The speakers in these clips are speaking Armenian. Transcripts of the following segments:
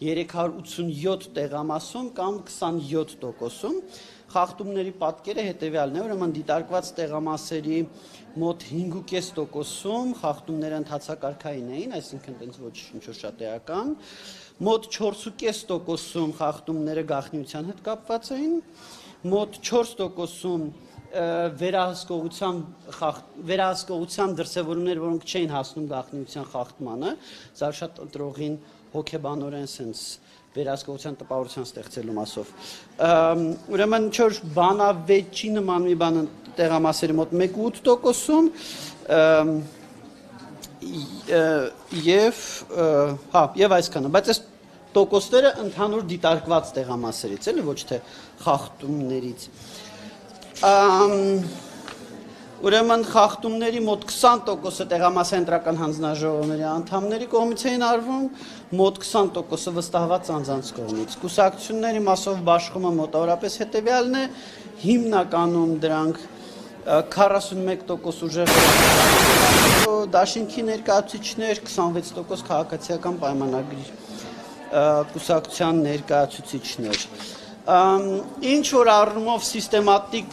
387 տեղամասում կամ 27%-ում խախտումների պատկերը հետևյալն է, ուրեմն դիտարկված տեղամասերի մոտ 5.5%-ում խախտումները ընթացակարգային էին, այսինքն տենց ոչ ինչ-որ շատ էական, մոտ 4.5%-ում խախտումները գաղտնիության հետ կապված էին, մոտ 4%-ում վերահսկողության դրսևորումներ, որոնք չէին հասնում գաղտնիության խախտմանը, սա շատ ընտրողին հոգեբանորեն սենց վերահսկողության տպավորության ստեղծելու մասով։ Ուրեմն ինչ-որ բանավեճի նման մի բան տեղամասերի մոտ 1.8%-ում եւ այսքանը, բայց այս տոկոսները ընդհանուր դիտարկված տեղամասերից էլի, ոչ թե խախտումներից։ Ուրեմն խախտումների մոտ 20%-ը տեղամասային ընտրական հանձնաժողովների անդամների կողմից էին արվում, մոտ 20%-ը վստահված անձանց կողմից։ Կուսակցությունների մասով բաշխումը մոտավորապես հետևյալն է, հիմնականում դրանք 41% ուժեղ դաշինքի ներկայացուցիչներ, 26% քաղաքացիական պայմանագրի կուսակցության ներկայացուցիչներ։ Ինչ որ առումով սիստեմատիկ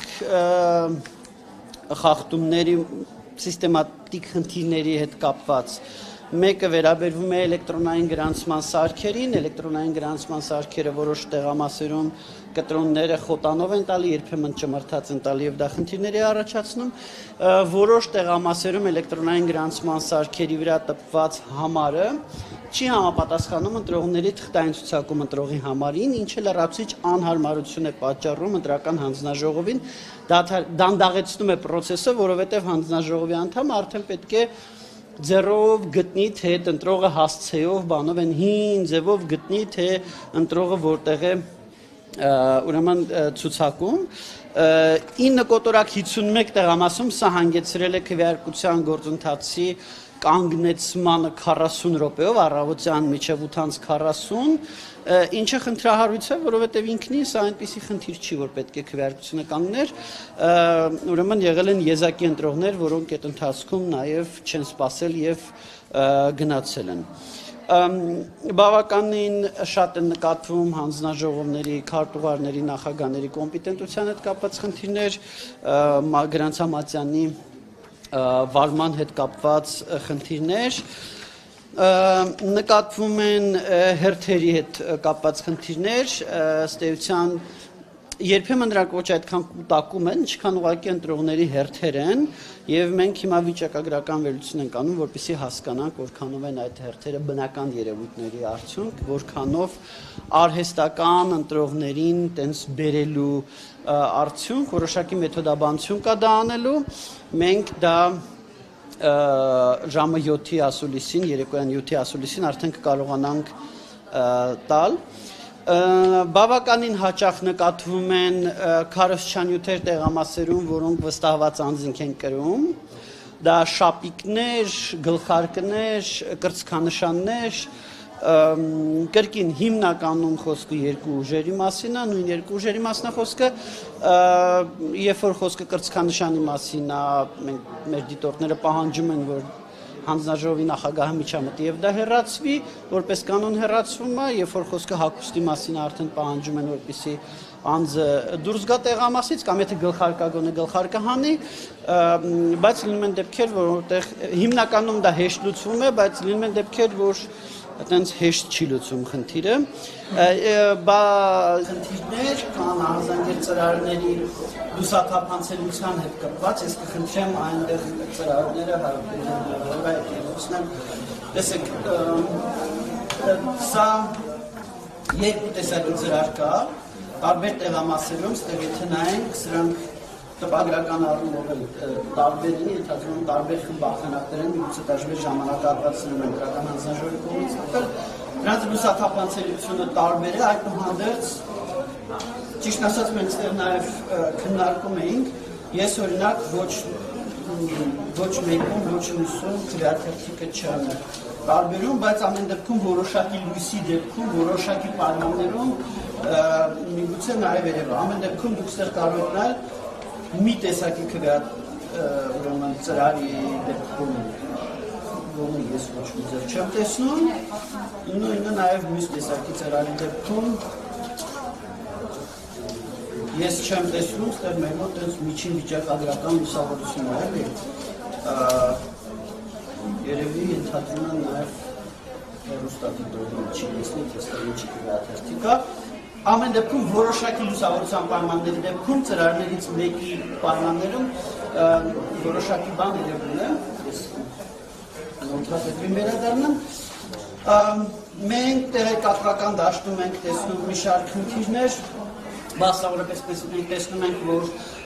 խախտումների, սիստեմատիկ խնդիրների հետ կապված մեկը վերաբերվում է էլեկտրոնային գրանցման սարքերին, էլեկտրոնային գրանցման սարքերը որոշ տեղամասերում կտրոնները խոտանով են տալի, երբեմն ճմրթած են տալի եւ դա խնդիրների է առաջացնում, որոշ տեղամասերում էլեկտրոնային գրանցման սարքերի վրա տպված համարը չի համապատասխանում ընտրողների թղթային ցուցակում ընտրողի համարին, ինչը լրացուցիչ անհարմարություն է պատճառում ընտրական հանձնաժողովին, դանդաղեցնում է process-ը, որովհետեւ հանձնաժողովի անդամը արդեն պետք է ձեռով գտնի, թե ընտրողը հասցեով, բանով են հին ձևով գտնի, թե ընտրողը որտեղ է ուրեմն ցուցակում 9.51 տեղամասում սա հանգեցրել է քվեարկության գործընթացի կանգնեցմանը 40 րոպեով առավոտյան մինչև 8:40, ինչը խնդրահարույց է, որովհետև ինքնին սա այնպիսի խնդիր չի, որ պետք է քվեարկությունը կանգներ, ուրեմն եղել են եզակի ընտրողներ, որոնք այդ ընթացքում նաև չեն սպասել եւ գնացել են։ Բավականին շատ են նկատվում հանձնաժողովների, քարտուղարների, նախագահների կոմպետենտության հետ կապված խնդիրներ, Գրանցամատյանի վարման հետ կապված խնդիրներ, նկատվում են հերթերի հետ կապված խնդիրներ, ըստ էության երբեմն նրանք ոչ այդքան կուտակում են, ինչքան ուղղակի ընտրողների հերթեր են, եւ մենք հիմա վիճակագրական վերլուծություն ենք անում, որպեսզի հասկանանք, որքանով են այդ հերթերը բնական երևույթների արդյունք, որքանով արհեստական ընտրողներին տենց բերելու արդյունք, որոշակի մեթոդաբանություն կա դա անելու, մենք դա ժամը 7-ի ասուլիսին, երեկոյան 7-ի ասուլիսին արդեն կկարողանանք տալ։ Բավականին հաճախ նկատվում են քարոզչանյութեր տեղամասերում, որոնք վստահված անձինք են կրում, դա շապիկներ, գլխարկներ, կրծքանշաններ, կրկին հիմնականում խոսքը երկու ուժերի մասին է, նույն երկու ուժերի մասն է խոսքը, երբ որ խոսքը կրծքանշանի մասին է, մեր դիտորդները պահանջում են, որ հանձնաժողովի նախագահը միջամտի եւ դա հեռացվի, որպես կանոն հեռացվում է, երբ որ խոսքը հագուստի մասին արդեն պահանջում են, որպեսզի անձը դուրս գա տեղամասից կամ եթե գլխարկագոն է գլխարկը հանի, բայց լինում են դեպքեր, որտեղ հիմնականում դա հեշտ լուծվում է, բայց լինում են դեպքեր, որ այտենց հեշտ չի լուծում խնդիրը, խնդիրներ կան ահազանգեր ծրարների լուսաթափանցելիության հետ կապված, ես կխնդրեմ այնտեղ ծրարները հարցնեմ, տեսեք, սա երկու տեսակի ծրար կա, տարբեր տեղամասերում, ստեղ եթե նայենք, սրանք տպագրական առումով տարբերին, ենթադրում տարբեր խմբախանակներ են, միգուցե տարբեր ժամանակահատվածներում են ընտրական հանձնաժողովի կողմից տվել, դրանց լուսաթափանցելիությունը տարբեր է, այդուհանդերձ ճիշտ ասած մենք ստեղ նաև քննարկում էինք, ես օրինակ ոչ մեկում, ոչ մյուսում քվեաթերթիկը չեմ տարբերում, բայց ամեն դեպքում որոշակի լույսի դեպքում, որոշակի պայմաններում միգուցե նաև երևա, ամեն դեպքում դուք ստեղ կարող եք նայել մի տեսակի քվեաթերթիկ ծրարի դեպքում ողը ես ոչ մի ձև չեմ տեսնում, նույնը նաև մյուս տեսակի ծրարի դեպքում ես չեմ տեսնում, ստեղ մեր մոտ տենց միջին վիճակագրական լուսավորություն է, էլի, երևի ենթադրում են նաև հեռուստադիտողի չի լսնի, տեսնի ինչի գրաթերթի կա, ամեն դեպքում որոշակի լուսավորության պայմանների դեպքում ծրարներից մեկի պայմաններում որոշակի բան երևում է, ես նոտրատետրին վերադառնամ, մենք տեղեկատվական դաշտում ենք տեսնում մի շարք խնդիրներ, մասնավորապես մենք տեսնում ենք, որ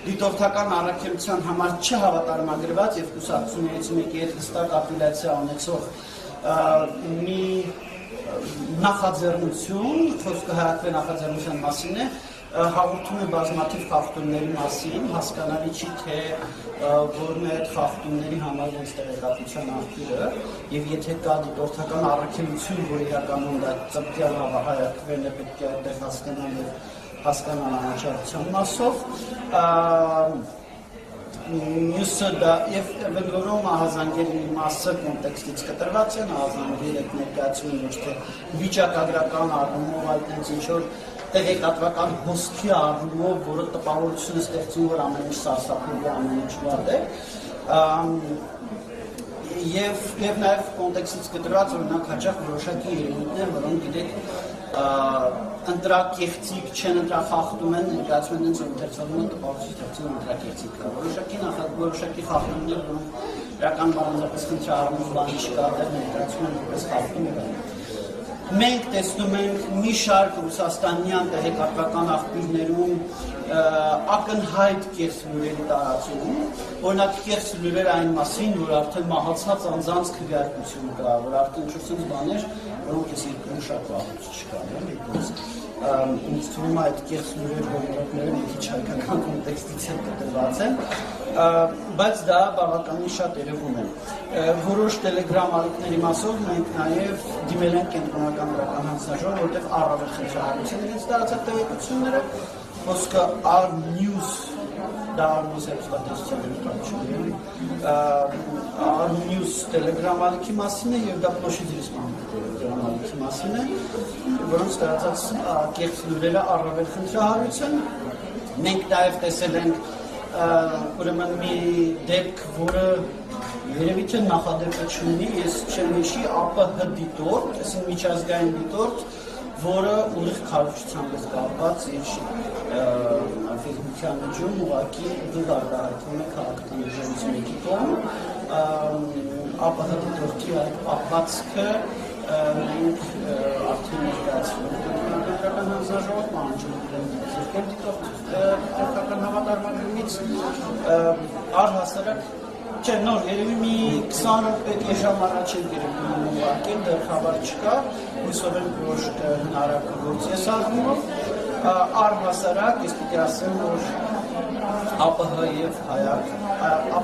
դիտորդական առաքելության համար չհավատարմագրված եւ կուսակցություններից մեկի հետ հստակ ապելյացիա ունեցող մի նախաձեռնություն, խոսքը հայտնի նախաձեռնության մասին է, հաղորդում է բազմաթիվ խախտումների մասին, հասկանալի չի, թե որն է այդ խախտումների համար ոնց տեղեկատվության աղբյուրը, եւ եթե կա դիտորդական առաքելություն, որ իրականում դա ծպտյալ հավաքվելն է, պետք է այդտեղ հասկանալ եւ հասկանալ անաչառության մասով, մյուսը դա եւ վնորում ահազանգերի մասը կոնտեքստից կտրված են, ահազանգերը ներկայացում են ոչ թե վիճակագրական առումով, այլ տենց ինչ-որ տեղեկատվական հոսքի առումով, որը տպավորություն է ստեղծում, որ ամեն ինչ սարսափելի, ամեն ինչ վատ է, եւ նաեւ կոնտեքստից կտրված օրինակ հաճախ որոշակի երևույթներ, որոնք գիտեք ընտրակեղծիկ չեն ընտրախախտում են, ներկայացում են հենց ընթերցողին տպավորություն ստեղծում ընտրակեղծիկ կա։ Որոշակի խախտումներ, որոնք իրական բանալապես խնդրահարմուր բանի չկա, դեռ ներկայացում են որպես խախտում են։ Մենք տեսնում ենք մի շարք ռուսաստանյան տեղեկատվական աղբյուրներում ակնհայտ կեղծ լուրերի տարածում, օրինակ կեղծ լուրեր այն մասին, որ արդեն մահացած անձանց քվեարկություն կա, որ արդեն ինչ-որ բաներ, որոնք ես երկրում շատ վաղուց չկան, ինձ թվում է այդ կեղծ լուրեր հորինակները մի քիչ հայկական կոնտեքստից են կտրված են, բայց դա բավականին շատ երևում է։ Որոշ տելեգրամ ալիքների մասով մենք նաև դիմել ենք կենտրոնական դրական հանձնաժողով, որտեղ առավել խնդրահարություն իրենց տարածած տեղեկությունները, խոսքը R-News, դա R-News հեռուստատեսության R-News տելեգրամ ալիքի մասին է եւ դա Պլոշիդիրիսման տելեգրամ ալիքի մասին է, որոնց տարածած կեղծ լուրերը առավել խնդրահարություն։ Մենք նաև տեսել ենք ուրեմն մի դեպք, որը երևի թե նախադեպը չունի, ես չեմ հիշի ԱՊՀ դիտորդ, այսինքն միջազգային դիտորդ, որը ուղիղ քարոզչությամբ է կապված իր ֆիզիկության միջում ուղղակի դուրդարտահայտվում է քաղաքական ուժերից մեկի կողմ, ԱՊՀ դիտորդի այդ ապացքը մենք արդեն ներկայացնում ենք կենտրոնական հանձնաժողով, պահանջում ենք զրկել դիտորդական հավատարմագրումից, առհասարակ չէ, նոր, երևի մի 20 րոպե ժամ առաջ են երևում ուղարկել, դեռ խաբար չկա, հույսով եմ, որ հնարավորություն է սարմով, առհասարակ, ես պիտի ասեմ, որ ԱՊՀ և հայակ,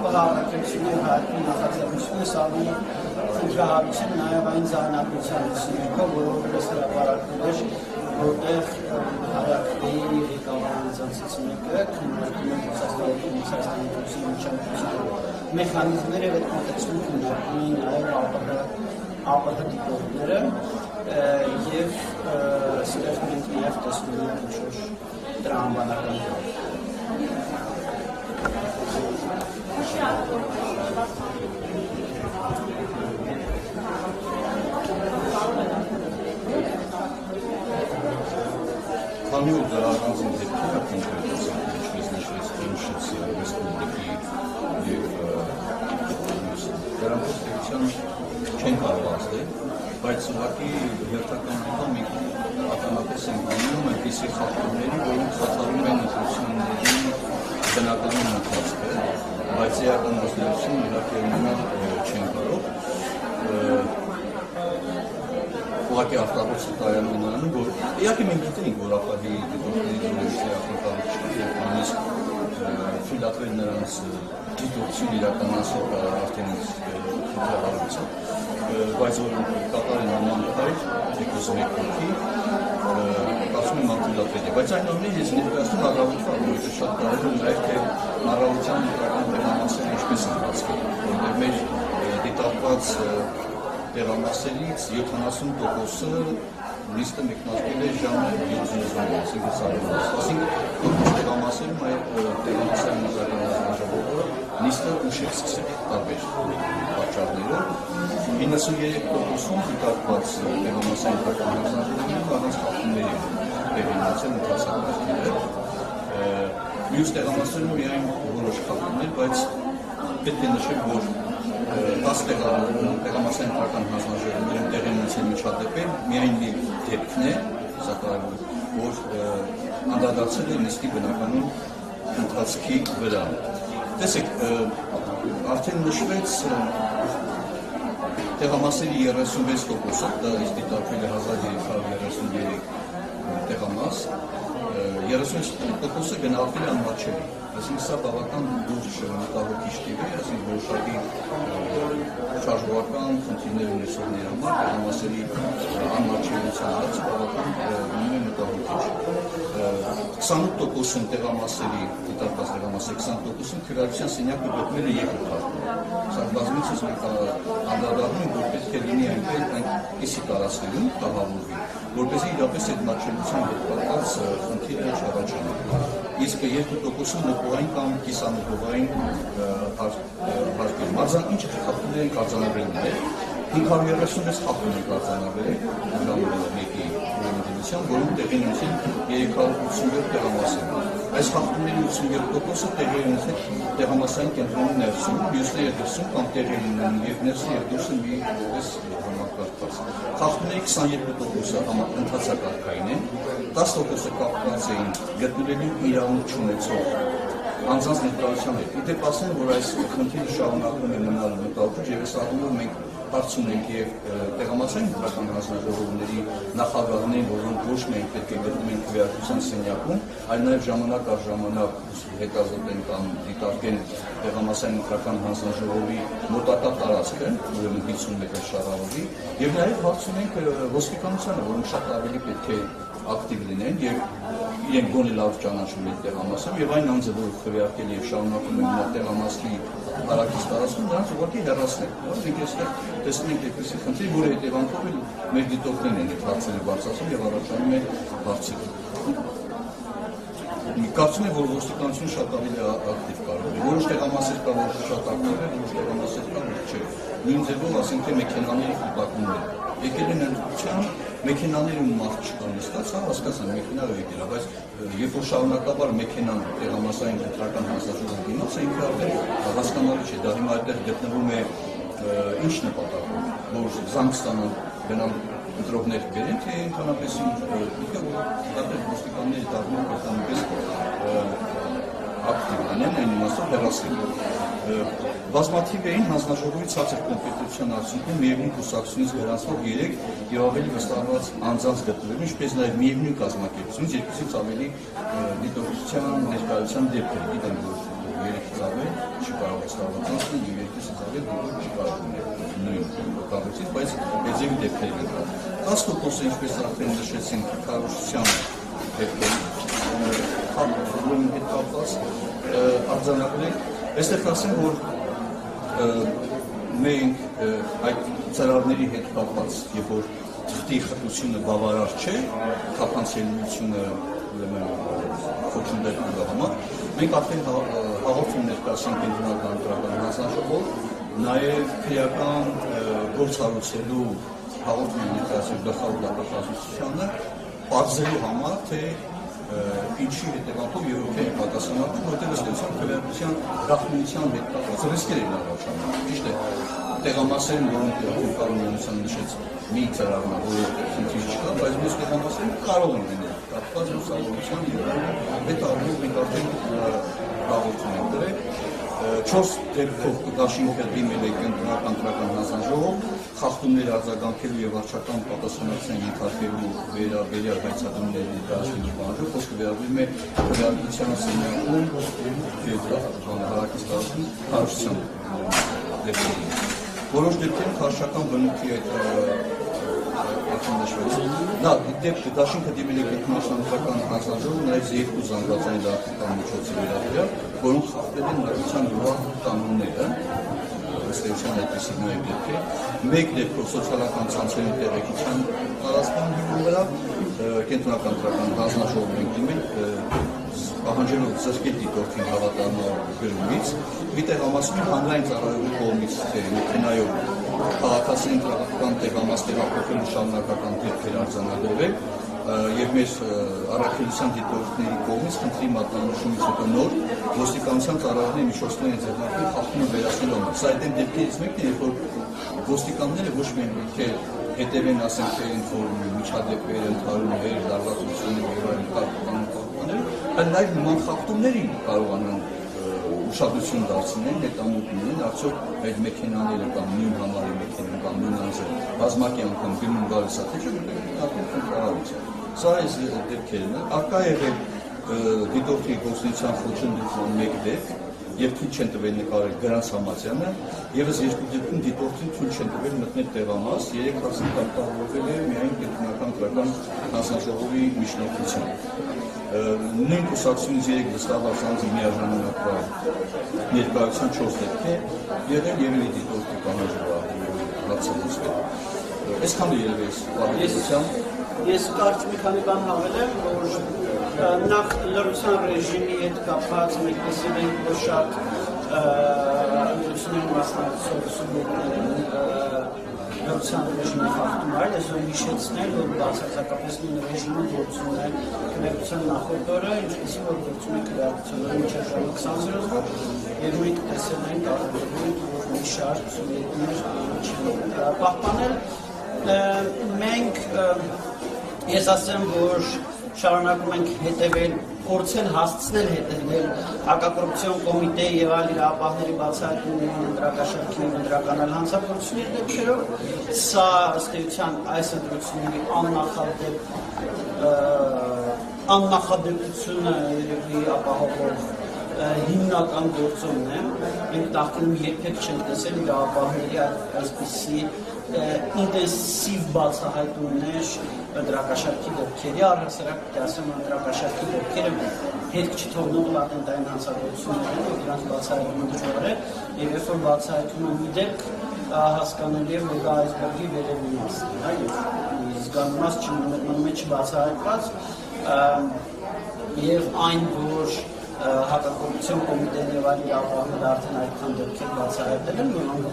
ԱՊՀ առաքելություն և հայակի նախաձեռնությունը սարմով խնդրահարություն նաև այն ձայնագրության լուսինքով, որովհետև հրապարակվել էր, որտեղ հայակի ղեկավարությունից մեկը քննարկում է Ռուսաստանի մեխանիզմները այդ կոնտեքստում քննարկում էին նաև ԱՊՀ դիտորդները եւ այստեղ մենք նաև տեսնում ենք ինչ-որ տրամաբանական Քանի որ դրա առանձին դեպքեր կոնկրետացան, ինչպես Ռուսիայի Ռեսպուբլիկի եւ դրանց պետության չեն կարող ասել, բայց ուղղակի հերթական անգամ մենք ականատես ենք լինում այնպիսի խախտումների, որոնք խաթարում են ընտրությունների բնականon ընթացքը, բայց էական ազդեցություն իհարկե ունենալ չեն կարող։ Ուղղակի արտահայտվեց կայանում նրանում, որ իհարկե մենք գիտենք, որ ԱՊՀ-ի դիտորդների դուրսի ախնկալիք եւ նույնիսկ թույլատվել նրանց դիտորդություն իրականացնել արդեն քննարկություն, բայց որ կատարեն անհանգստայր դեպս մեկ հոգի, ասում եմ արտահայտվել է, բայց այնուամենայնիվ ես ներկայացնում առավոտվա, որովհետեւ շատ կարևոր է նաեւ թե առավոտյան իրական տեղամասերը ինչպես են բացվում, որտեղ մեր դիտարկված տեղամասերից 70%-ը նիստը մեկնարկել է ժամը 7:30-ին, այսինքն սարերից։ Այսինքն տեղամասերում այդ տեղամասային նկատի հանձնաժողովը նիստը ուշ է սկսել տարբեր պատճառներով։ 93%-ում դիտարկված տեղամասային հանձնաժողովները առանց խախտումների տեղինացել ընթացակարգերը։ Մյուս տեղամասերում միայն որոշ խախտումներ, բայց պետք է նշել, որ 10 տեղամասային հանձնաժողովներում տեղի ունեցել միջադեպեր միայն մի դեպքն է, սակայն որ անդրադարձել է նիստի բնականոն ընթացքի վրա։ Տեսեք, արդեն նշվեց տեղամասերի 36%-ը, դա դիտարկվել է 1333 տեղամաս, 36%-ը գնահատվել է անմատչելի։ Այսինքն սա բավական լուրջ մտահոգիչ տիպ է, այսինքն որոշակի շարժողական խնդիրներ ունեցողների համար տեղամասերի անմատչելիության հարցը բավական մտահոգիչ։ 28%-ում տեղամասերի դիտարկված տեղամասերի 20%-ում քրեական սենյակը գտնվել է երկրորդ հարկում։ Սա բազմիցս մենք անդրադառնում ենք, որ պետք է լինի այնպիսի տարածքներում կահավորվի, որպեսզի իրապես այդ մատչելիության հետ կապված խնդիրը չառաջանա։ Իսկ 2%-ում նկուղային կամ կիսանկուղային հարկեր։ Մարզան ինչ խախտումներ են արձանագրել դեր, 536 խախտում են արձանագրել մեկի ուրեմնության, որոնք տեղի ունեցել 387 տեղամասերում։ Այս խախտումների 82%-ը տեղի ունեցել տեղամասային կենտրոնի ներսում, մյուսները դրսում կամ տեղի ունեն և ներսը և դուրսը մի պես համակարգված։ Խախտումների 22%-ը ընթացակարգային են, 10%-ը կապված էին գտնվելու իրավունք չունեցող անձանց ներկայության հետ։ Իդեպ ասեմ, որ այս խնդիրը շարունակում է մնալ մտահոգիչ եւ այս առումով մենք հարցում ենք եւ տեղամասային հանրական հանձնաժողովների նախագահներին, որոնք ոչ միայն պետք է գտնվեն քվեարկության սենյակում, այլ նաեւ ժամանակ առ ժամանակ հետազոտեն կամ դիտարկեն տեղամասային հանրական հանձնաժողովի մոտակա տարածքը, ուրեմն 50 մետր շարավի, եւ նաեւ հարցում ենք ոստիկանությանը, որոնք շատ ավելի պետք է ակտիվ լինեն եւ իրենք գոնե լավ ճանաչում են տեղամասում եւ այն անձը, որ քվեարկել եւ շարունակում են նա տեղամասի հարակից տարածքում, նրանց ուղղակի հեռացնել։ Մենք այստեղ տեսնում ենք այդպիսի խնդիր, որի հետևանքով էլ մեր դիտորդներն են այդ հարցերը բարձրացնում եւ առաջանում է հարցեր։ Կարծում եմ, որ ոստիկանությունը շատ ավելի ակտիվ կարող է։ Որոշ տեղամասեր կա, որ շատ ակտիվ է, որոշ տեղամասեր կա, որ չէ։ Նույն ձևով ասենք թե մեքենաների խմբակումներ եկել են ընդդիմության մեքենաներում մարդ չկա նստած, հա, հասկացան, մեքենայով եկել է, բայց երբ որ շարունակաբար մեքենան տեղամասային կենտրոնական հանձնաժողով գնաց, ինքը արդեն հասկանալի չէ, դա հիմա այդտեղ գտնվում է ինչ նպատակով, որ զանգ ստանան գնալ ընտրողներ բերեն, թե ընդհանրապես ինքը որ դատել ոստիկանների դառնում կտանպես ակտիվ լինեն, այն իմաստով հեռացնել։ Բազմաթիվ էին հանձնաժողովի ցածր կոմպետենտության արդյունքում միևնույն կուսակցությունից վերացվող 3 եւ ավելի վստահված անձանց գտնվելու, ինչպես նաեւ միևնույն կազմակերպությունից երկուսից ավելի դիտորդության ներկայության դեպքեր, գիտեմ, որ 3-ից ավել չի կարող վստահված անձը եւ 2-ից ավել դիտորդ չի կարող ունել նույն կառույցից, բայց այդ ձևի դեպքեր են կա։ 10%-ը, ինչպես արդեն նշեցինք, քարոզչության դեպքեր հետ կապված արձանագրել։ Այստեղ ասեմ, որ մենք այդ ծրարների հետ կապված, երբ որ թղթի խտությունը բավարար չէ, թափանցելիությունը խոչընդոտելու համար, մենք արդեն հաղորդում ներկայացնենք կենտրոնական ընտրական հանձնաժողով, նաև քրեական գործ հարուցելու հաղորդում ներկայացնենք գլխավոր դատախազությանը, պարզելու համար, թե ինչի հետևանքով եւ ովքեր են պատասխանատու, որտեղ ըստեյության քվեարկության գաղտնիության հետ կապված ռիսկեր են առաջանում։ Ճիշտ է, տեղամասերում, որոնք կառավարության նշեց մի ծրարն է, որը խնդիր չկա, բայց մյուս տեղամասերում կարող են լինել կապված լուսավորության եւ այդ առումով մենք արդեն հաղորդում ենք դրել։ 4 դեպքով դաշինքը դիմել է կենտրոնական ընտրական հանձնաժողով, խախտումներ արձագանքելու եւ վարչական պատասխանատվության ենթարկելու վերաբերյալ հայցակումների ներկայացնելու բանջը, խոսքը վերաբերում է քվեարկության սենյակում հարակից տարածքում քարոզչության դեպքերին։ Որոշ դեպքերում քարոզչական բնույթի այդ նշվեց։ Նա դեպքը դաշինքը դիմել է կենտրոնական ընտրական հանձնաժողովը նաեւ 2 զանգվածային լրատվական միջոցի վերաբերյալ, որոնք խախտել են լրատվության լրահ կանոնները, ըստ էության այդպիսի նաև դեպքեր։ Մեկ դեպքով սոցիալական ցանցերի տեղեկության տարածման հիման վրա կենտրոնական դրական հանձնաժողով ենք դիմել պահանջելով զրկել դիտորդին հավատարմար գրումից, մի տեղամասում հանրային ծառայողի կողմից մեքենայով քաղաքացիներին տեղական տեղամաս տեղափոխելու շարունակական դեպքեր արձանագրվել եւ մեր առաքելության դիտորդների կողմից խնդրի մատնանշումից հետո նոր ոստիկանության ծառայողների միջոցների ձեռնարկել խախտումը վերացնելու համար։ Սա այդ դեպքերից մեկն է, երբ որ ոստիկանները ոչ միայն թե հետևեն ասենք թե ինֆորմ միջադեպեր, ընդհանուր լարվածություններ եւ այլն կարգավորներ, այլ նաև նման խախտումների կարողանան ուշադրություն դարձնել, հետամուտներին, արդյոք այդ մեքենաները կամ նույն համարի մեքենան կամ նույն անձը բազմակի անգամ գնում գալիս է, թե չէ՞ արդեն կոնտրոլից է։ Սա այս դեպքերն են, արկա եղել դիտորդի գործունեության խոչընդոտման մեկ դեպք, եւ թույլ չեն տվել նկարել Գրանց Համացյանը, եւս երկու դեպքում դիտորդին թույլ չեն տվել մտնել տեղամաս, 3 հազար կարգավորվել է միայն կենտրոնական դրական հանձնաժողովի միջնորդությամբ։ Նույն կուսակցությունից 3 վստահված անձի միաժամանակ ներկայացան 4 դեպք է եղել եւ դիտորդի պահանջը հացելուց։ Այսքանը երևի է պահանջությամբ։ Ես կարծում մի քանի բան հավել եմ, որ նախ լրության ռեժիմի հետ կապված մենք տեսել ենք, որ շատ լրությունների մասնակցող սուբյեկտներին լրության ռեժիմի խախտում այլ, այսօր հիշեցնել, որ բացարձակապես նույն ռեժիմը գործում է քվեարկության նախորդ օրը, ինչպեսի որ գործում է քվեարկությունը մինչև ժամը 20:00, եւ մենք տեսել ենք առավոտին, որ մի շարք սուբյեկտներ պահպանել մենք ես ասեմ, որ շարունակում ենք հետևել, փորձել հասցնել հետևել հակակոռուպցիոն կոմիտեի եւ այլ իրավապահների բացահայտումների ընտրակաշարքի ընդրականալ հանցագործությունների դեպքերով, սա ըստ էության այս ընտրությունների աննախադեպությունը երևի ապահովող հիմնական գործոնն է։ Մենք նախկինում երբեք չենք տեսել իրավապահների այսպիսի ինտենսիվ բացահայտումներ ընտրակաշարքի դեպքերի, առհասարակ պետք է ասեմ ընտրակաշարքի դեպքերը հետք չթողնող լատենտային հանցագործություններ են, դրանց բացահայտումը դժվար է, եւ երբ որ բացահայտումը մի դեպք հասկանալի է, որ դա այսբերգի վերևի մասն է, եւ զգանումած մնում է չբացահայտված, եւ այն, որ հակակոռուպցիոն կոմիտեն եւ այլ իրավապահները արդեն այդքան դեպքեր բացահայտել են, որոնք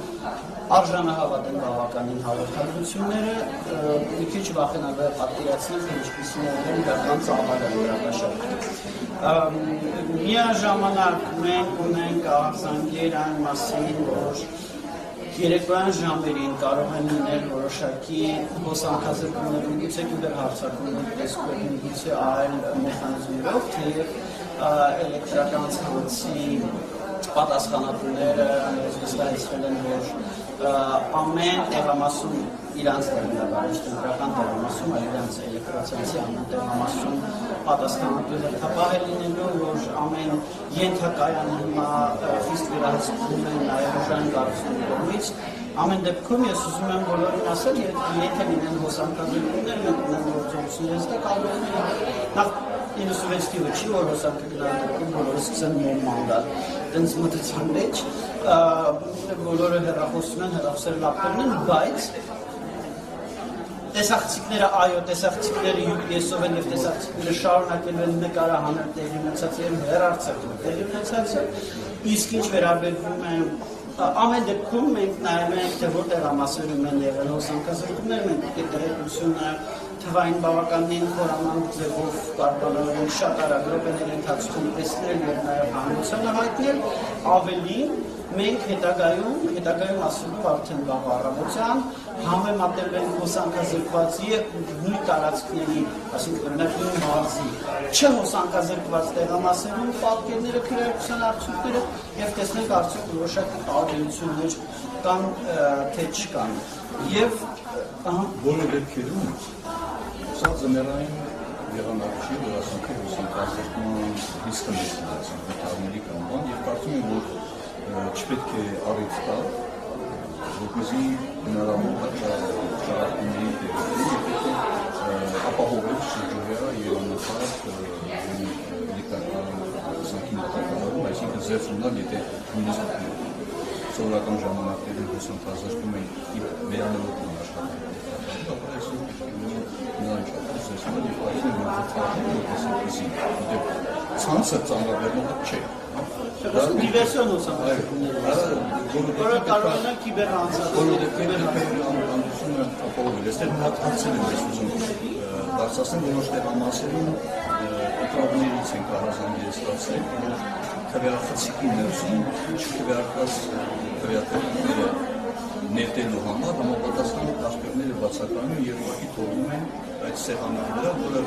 արժանահավատ են բավականին հաղորդագրությունները, մի քիչ վախենալու է պատկերացնել, թե ինչպիսին է եղել իրական ծավալը ընտրակաշարքի։ Միաժամանակ մենք ունենք արձանգեր այն մասին, որ երեկոյան ժամերին կարող են լինել որոշակի հոսանքազրկումներ, միգուցե կիբերհարձակումներ տեսքով, միգուցե այլ մեխանիզմներով, թեև էլեկտրական ցանցի պատասխանատուները վստահեցրել են, որ ամեն տեղամասում իրանց տեղնաբար, կենտրոնական տեղամասում, այլ իրանց էլեկտրացանցի ամեն տեղամասում պատասխանատու հերթապահ է լինելու, որ ամեն ենթակայանը հիմա խիստ վերահսկվում են նաև ուժային կառույցների կողմից։ Ամեն դեպքում ես ուզում եմ բոլորին ասել, եթե լինեն հոսանքազրկումներ, մենք ունենք գործողություններ, հստակ կարող են նախ 96 թիվը չի, որ հոսանքը գնալ դեպքում բոլորը սկսեն նորմալ գալ, դենց մտության մեջ, բոլորը հեռախոսում են, հեռախոսները լապտերն են, բայց տեսախցիկները, այո, տեսախցիկները UPS-ով են եւ տեսախցիկները շարունակելու են նկարահանել տեղի ունեցած եւ հեռարձակել տեղի ունեցածը, իսկ ինչ վերաբերվում է ամեն դեպքում մենք նայում ենք, թե որ տեղամասերում են եղել հոսանքազրկումներ, մենք պետք է տեղեկությունը թվային բավականին խորանալու ձևով կարողանալ ենք շատ արագ րոպեների ընթացքում տեսնել եւ նաեւ հանրությանը հայտնել, ավելին մենք հետագայում ասելու արդեն վաղ առավոտյան համեմատել ենք հոսանքազրկվածի նույն տարածքների, այսինքն նույն մարզի չհոսանքազրկված տեղամասերում պատկերները, քվեարկության արդյունքները եւ տեսնենք արդյոք որոշակի տարբերություններ կան թե չկան։ Եվ բոլոր դեպքերում սա ձմեռային եղանակի որոշակի հոսանքազրկման ռիսկը մեծ է, վտարների կամ բան, եւ կարծում եմ, որ չպետք է առիթ տա, որպեսզի հնարավոր շարժումների տեղերի պետք է ապահովել շրջօրյա եւ անընդհատ էլեկտրական հոսանքի մատակարարում, այսինքն ձեռք ունենալ, եթե նույնիսկ սովորական ժամանակներում հոսանքազրկում են վերանորոգում աշխատանքը։ Ցանցը ծանրաբեռնողը չէ։ Դիվերսիոն հոսանքազրկումներ, որը կարող են կիբերհանդիսությունը ապահովել։ Այստեղ մի հատ հարցեր եմ ուզում բարձրացնել, որոշ տեղամասերում պրոբլեմներից են կառուցանքները ստացել, որ քվեախցիկի ներսում չքվեարկած քվեատերերը ներդելու համար համապատասխան դաշտերները բացակայում եւ ուղղակի թողնում են այդ սեղանի վրա, որը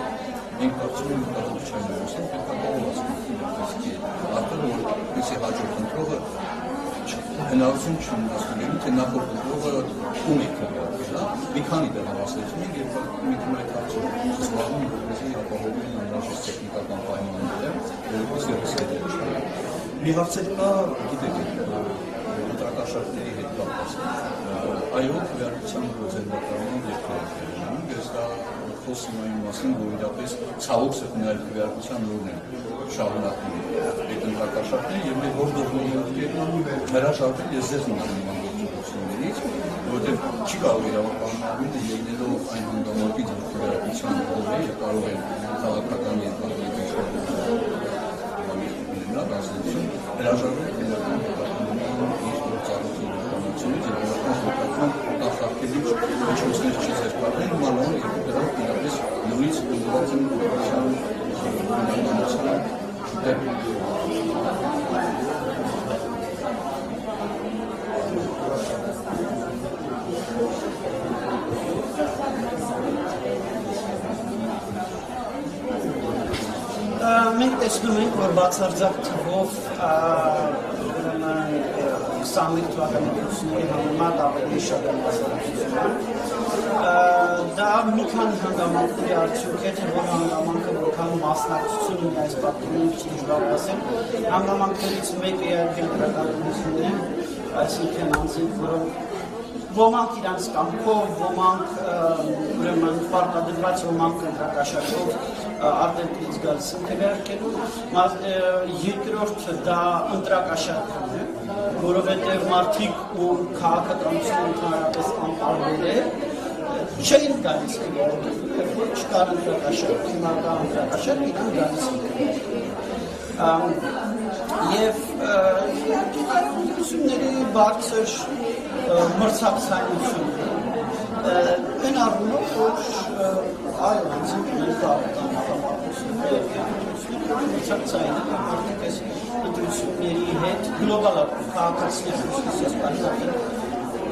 մենք կարծում ենք կառուցչային ներսում պետք է բավարարվի արդյոք որ այսի հաջորդ ընտրողը հնարավորություն չունենալու թե նախորդ ընտրողը ունի քվեարկել, մի քանի տեղամասերում են երբ մի քիչ այդ հարցը զբաղվում որպեսզի ապահովեն անհրաժեշտ տեխնիկական պայմանները, որպես ռիսկը դեպի։ Մի հարցեր կա, գիտեք, ընտրակաշարքների հետ կապված։ Այո, քվեարկության ռոզերվատարման երկրորդ ես դա խոսում այն մասին, որ իրապես ցավոք սրտի այդ քվեարկության նորն են շարունակում այդ ընտրակաշարքները եւ մեր հորդորում հրաժարվել ես ձեզ նման գործողություններից, որովհետեւ չի կարող իրավապահպանությունը ելնելով այն հանգամանքից, որ քվեարկության օրերը կարող են քաղաքական երկրների հրաժարվել Ինչպես չի զերծվել, մանավանդ երբ դրանք իրապես նույնիսկ ընդգրկված են կոռուպցիան մենք տեսնում ենք, որ բացարձակ թվով 25 թվականի կուրսների համեմատ ավելի շատ են մասնակցություն։ Դա մի քանի հանգամանքների արդյունք է, թե որ հանգամանքը որքան մասնակցություն ունի այս պատմությունից դժվար ասել։ Հանգամանքներից մեկը իհարկե ընտրականությունն է, այսինքն անձինք, որոնք ոմանք իրանց կամքով, ոմանք ուրեմն պարտադրված, ոմանք ընտրակաշարքով արտերկրից գալիս են քվեարկելու, երկրորդը դա ընտրակաշարքն է, որովհետև մարդիկ ու քաղաքականությունը ընդհանրապես անտարբեր է, չէին գալիս քվեարկելու, երբ որ չկար ընտրակաշարք, հիմա կա ընտրակաշարք, իրան գալիս են եւ ընտրությունների բարձր մրցակցայնություն այն առումով, որ այո, մենք կարողանանք մրցակցային մարդիկ այս ընտրությունների հետ գլոբալական քաղաքացիների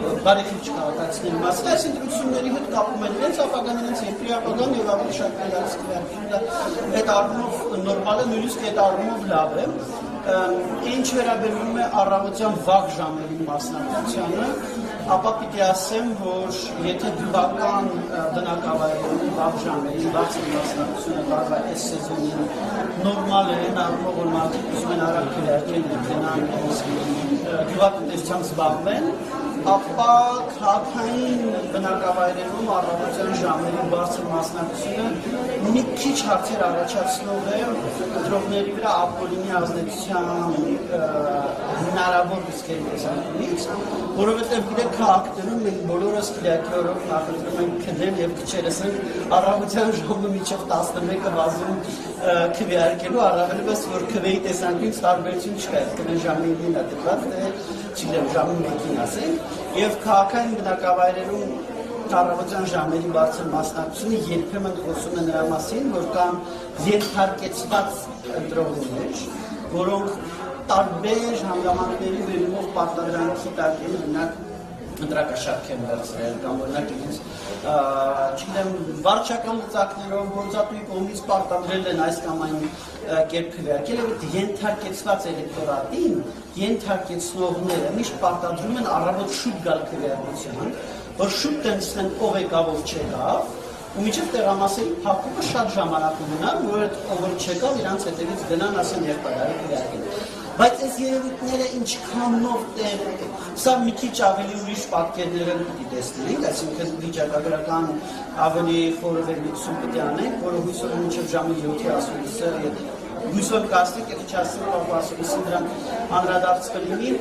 բարեխիղճ քաղաքացիների մասը այս ընտրությունների հետ կապում են իրենց ապագան, իրենց երկրի ապագան եւ ավելի շատ նրանց քվեարկելը այդ առումով նորմալ է, նույնիսկ այդ առումով լավ է։ Ինչ վերաբերում է առավոտյան վաղ ժամերի մասնակցությանը, ապա պիտի ասեմ, որ եթե դիվական բնակավայրերում վաղ ժամերին բարձր մասնակցությունը տարվա այս սեզոնին նորմալ է, նորմալ որ մարդիկ ուզում են արագ քվեարկել եւ գնան գյուղատնտեսությամբ զբաղվեն, ապա քաղաքային բնակավայրերում առավոտյան ժամերի բարձր մասնակցությունը մի քիչ հարցեր առաջացնող է ընտրողների վրա ապօրինի ազդեցության հնարավոր ռիսկերի տեսանկյունից, որովհետև գիտեք քաղաքներում մենք բոլորս քվեարկի օրոք նախընտրում ենք քնել եւ քչերս ենք առավոտյան ժամը մինչև 11-ը վազում քվեարկելու, առավելևս որ քվեի տեսանկյունից տարբերություն չկա, քվեն ժամի 9-ին է դրված, թե չգիտեմ ժամի 1-ին ասենք, եւ քաղաքային բնակավայրերում առավոտյան ժամերի բարձր մասնակցությունը երբեմն խոսում է նրա մասին, որ կան ենթարկեցված ընտրողներ, որոնք տարբեր հանգամանքների վերումով պարտադրանքի տակ են, օրինակ ընտրակաշարք են վերցրել կամ օրինակ իրենց չգիտեմ վարչական լծակներով գործատուի կողմից պարտադրել են այս կամ այն կերպ քվեարկել եւ այդ ենթարկեցված էլեկտորատին ենթարկեցնողները միշտ պարտադրում են առավոտ շուտ գալ քվեարկության, որ շուտ տեսնեն ով եկավ, ով չեկավ, ու միջև տեղամասերի փակումը շատ ժամանակ ունենա, որ այդ ով չեկավ իրանց հետևից գնան ասեն երկարի քվեարկել։ Բայց այս երևույթները ինչքանով տեղ, սա մի քիչ ավելի ուրիշ պատկերներ են պիտի տեսնենք, այսինքն վիճակագրական ավելի խորը վերլուծություն պիտի անենք, որը հույսով մինչև ժամը 7-ի ասուլիսը Հույսով կասնի կեղիչասին Բաբասովիսին դրան անդրադարձ կլինի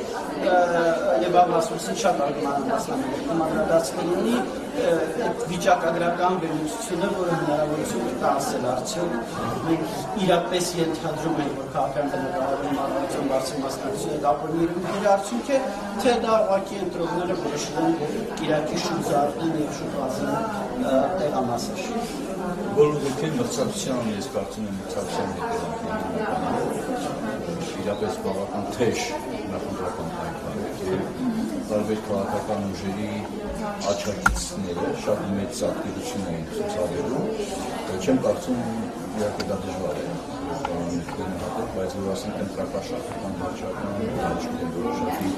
և Բաբասովիսին շատ արգմանասլամերում անդրադարձ կլինի վիճակագրական վերլուծությունը, որը հնարավորություն կտա ասել արդյոք մենք իրապես ենթադրում ենք, որ քաղաքական բնակավարում առողջության բարձր մասնակցությունը կապորի երևույթների արդյունք է, թե դա ուղղակի ընտրողները որոշել են Կիրակի շուտ զարթնեն և շուտ վազեն տեղամասեր։ Բոլոր դեպքերում մրցակցության ես կարծում եմ մրցակցության հետևանքների իրապես բավական թեժ նախընտրական պայքար եւ տարբեր քաղաքական ուժերի աչքակիցները շատ մեծ ակտիվություն էին ցուցաբերում։ Չեմ կարծում իհարկե դա դժվար է գնահատել, բայց որ ասենք ընտրակաշառքական վարչական որոշակի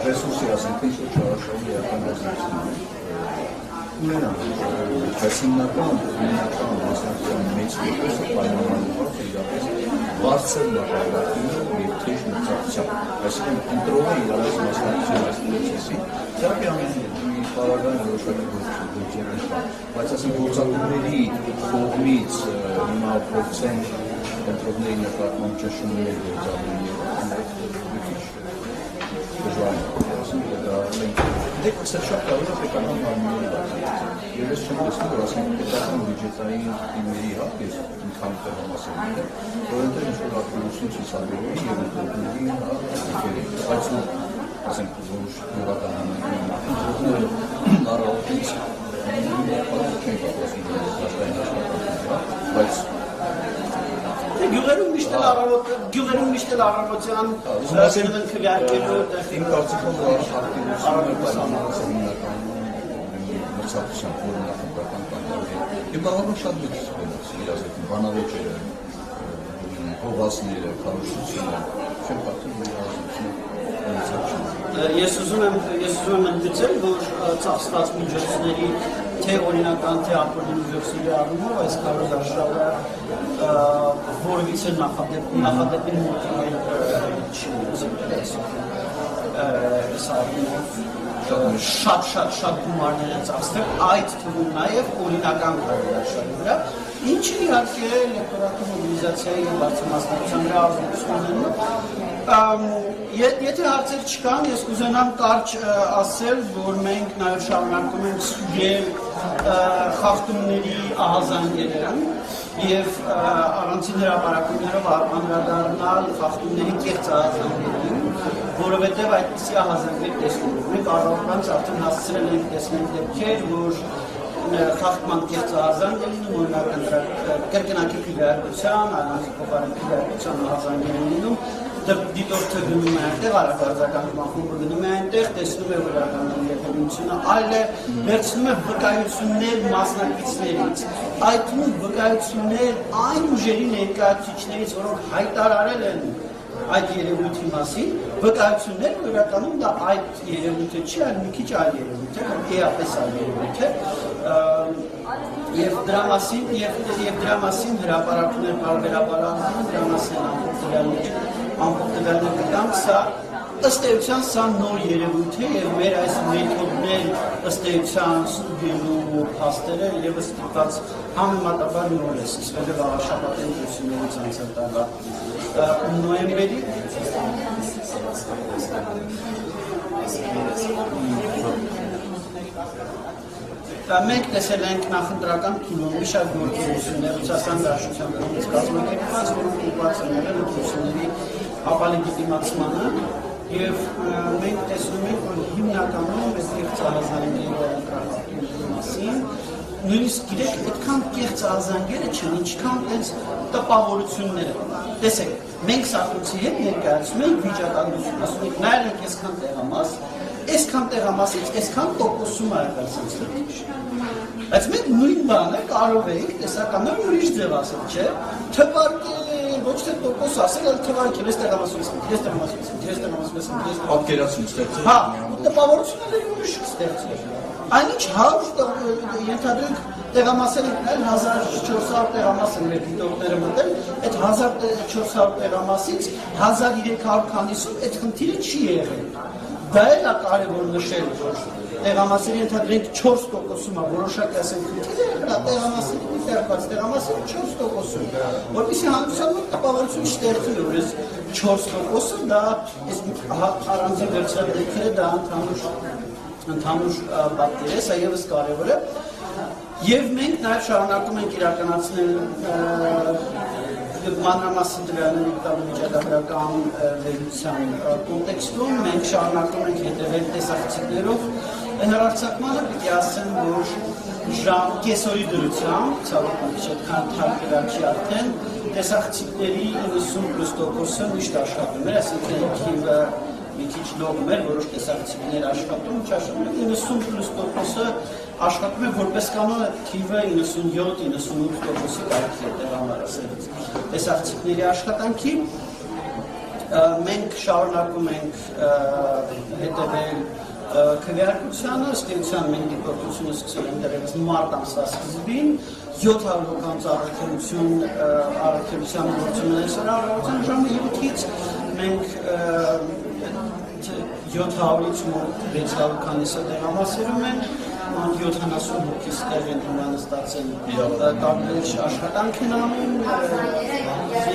Ռեսուրսի ասենք ինչ-որ չարաշահի իրական ազդեցություն ունենան, բայց հիմնական մասնակցության մեծ կետը պայմանավորված է իրապես բարձր նախագահի և թեժ մրցակցությամբ, այսինքն ընտրողը իրապես մասնակցություն այս պրոցեսի, իհարկե ամեն պարագան որոշակի գործեր կան, բայց ասենք գործատուների կողմից հիմա փորձեն ընտրողների նկատմամբ ճնշումներ գործադրել եւ Դե շատ կարող է պետական մարմինների վարչություն։ Եվ ես չեմ տեսնում, որ ասենք պետական բյուջետային թիմերի հատ ես ինքան տեղամասեր ունեմ, որոնցեր ինչ-որ ակտիվություն ցուցաբերում են եւ ընտրողների ակտիվների։ Բայց ասենք որոշ գյուղական հանրությունները առավոտից չեն պատասխանում դաշտային աշխատանքները, բայց Գյուղերում միշտ էլ առավոտյան քվեարկելու իմ կարծիքով որ ակտիվությունը մրցակցության որը նախընտրական կանոններ եւ բավական շատ մեծ իրազեկում բանավեճերը հողասները քարոզությունը չեմ կարծում որ Ես ուզում եմ ընդգծել, որ ծախսված միջոցների թե օրինական, թե ապօրինի միջոցների առումով այս քարոզարշավը որևիցե նախադեպի մոտիներ չի ունեցել շատ գումարներ են ծախսվել, այդ թվում նաև օրինական քարոզարշավի վրա, ինչը իհարկե էլեկտորատի մոբիլիզացիայի և բարձր մասնակցության վրա ազդեցություն ունենում Եթե հարցեր չկան, ես կուզենամ կարճ ասել, որ մենք նաև շարունակում ենք ստուգել խախտումների ահազանգերը և առանցին հրապարակումներով անդրադառնալ խախտումների կեղծ ահազանգերին, որովհետև այդպիսի ահազանգներ տեսնում ենք։ Մենք առավոտից արդեն հասցրել ենք տեսնել դեպքեր, որ խախտման կեղծ ահազանգ է լինում, օրինակ կրկնակի քվեարկության, այլանդի փոխարեն քվեարկության ահազանգեր են լինում, դիտորդը գնում է այնտեղ, արագարձական խումբը գնում է այնտեղ, տեսնում է վերականգնում երբեմնությունը, այլ է վերցնում է վկայություններ մասնակիցներից, այդ թվում վկայություններ այն ուժերի ներկայացուցիչներից, որոնք հայտարարել են այդ երևույթի մասին, վկայություններ վերականում դա այդ երևույթը չի, այլ մի քիչ այլ երևույթ է, կամ էապես այլ երևույթ է, և դրա մասին հրապարակումներ բարբերաբար անում, դրա մասին ամբողջ տվյալներ կտամ, սա ըստ էության սա նոր երևույթ է և մեր այս մեթոդներ ըստ էության ստուգելու փաստերը ևս ստիպված համեմատաբար նոր է սկսվել է վաղաշաբաթի ընտրություններից անցյալ տարվա նոյեմբերի Մենք տեսել ենք նախընտրական թիմում մի շարք գործողություններ Ռուսաստան Դաշնության կողմից կազմակերպված, որոնք ուղղված են եղել ընտրությունների ապալեգիտիմացմանը և մենք տեսնում ենք, որ հիմնականում այս կեղծ ահազանգերի ընտրախախտումների մասին նույնիսկ գիտեք, այդքան կեղծ ահազանգերը չեն, ինչքան տենց տպավորությունները։ Տեսեք, մենք Սախոցի հետ ներկայացնում ենք վիճակագրություն, ասում ենք նայել ենք այսքան տեղամաս, այսքան տեղամասից այսքան տոկոսում արկալ սենստրիչ։ Բայց մենք նույն բանը կարող էինք տեսականներ ուրիշ ձև ասել, չէ, թվարկել ոչ թե տոկոս ասել, այլ թվարկել ես տեղամասում պատկերացում ստեղծել։ Հա, տպավորությունները ուրիշ ստեղծել։ Այնինչ 100 ենթադրենք տեղամասեր ենք նայել 1400 տեղամաս են մեր դիտորդները մտել, այդ 1400 տեղամասից 1300 քանիսում այդ խնդիրը չի եղել։ Դա էլ է կարևոր նշել, որ տեղամասերի ընդհանրենք 4%-ում է որոշակի ասենք քրիթերը, դա տեղամասերի միտարկված տեղամասերի 4%-ում, որպեսզի հանրության մոտ տպավորություն չստեղծվի, որ այս 4%-ը դա այս առանձին վերջնադեպքերը դա ընդհանուր պատկեր է, սա ևս կարևոր է, եւ մենք նաեւ շարունակում ենք իրականացնել մանրամասն տվյալների տվյալական վերլուծության կոնտեքստում մենք շարունակում ենք հետևել տեսախցիկներով հեռարձակմանը, պիտի ասեմ, որ կեսօրի դրությամբ, ցավոք մի քիչ այդքան թարգելակի արդեն, տեսախցիկների 90+%-ը միշտ աշխատում էր, այսինքն թիվը մի քիչ լողում էր, որոշ տեսախցիկներ աշխատում, ինչ աշխատում է, 90+%-ը աշխատում է որպես կանոն թիվը 97-98%-ի կարիք է տեղամար ասելից տեսախցիկների աշխատանքի, մենք շարունակում ենք հետևել քվեարկությանը, ըստ էության մենք դիտորդությունը սկսել ենք դեռևս մարտ ամսվա սկզբին, 700 հոգանց առաքելության գործունեության սրահարարության ժամը 7-ից մենք 700-ից մոտ 600 քանիսը տեղամասերում են, 70 հոգիս տեղ են հնանստացել տարբեր աշխատանք են անում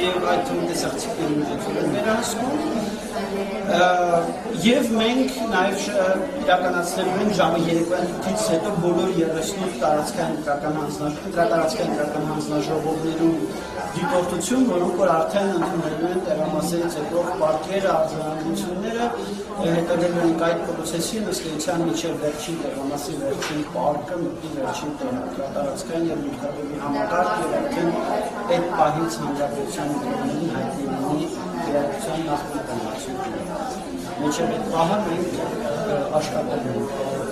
և այդ թվում տեսախցիկների միջոցով են վերահսկում և մենք նաև իրականացնելու ենք ժամը 3-ից հետո բոլոր 38 տարածքային իրական հանձնաժողովներում դիտորդություն, որոնք որ արդեն ընդունելու են տեղամասերից եկող պարտքերը, արձանագրությունները, հետևելու ենք այդ պրոցեսին, ըստ էության մինչև վերջին տեղամասի վերջին պարկը, մտի վերջին տարածքային և մուտքավորի համակարգ և արդեն այդ պահից հանրապետության ուղղություններին հայտնի լինի քվեարկության նախնականացում։ Մինչև այդ պահը մենք աշխատելու ենք։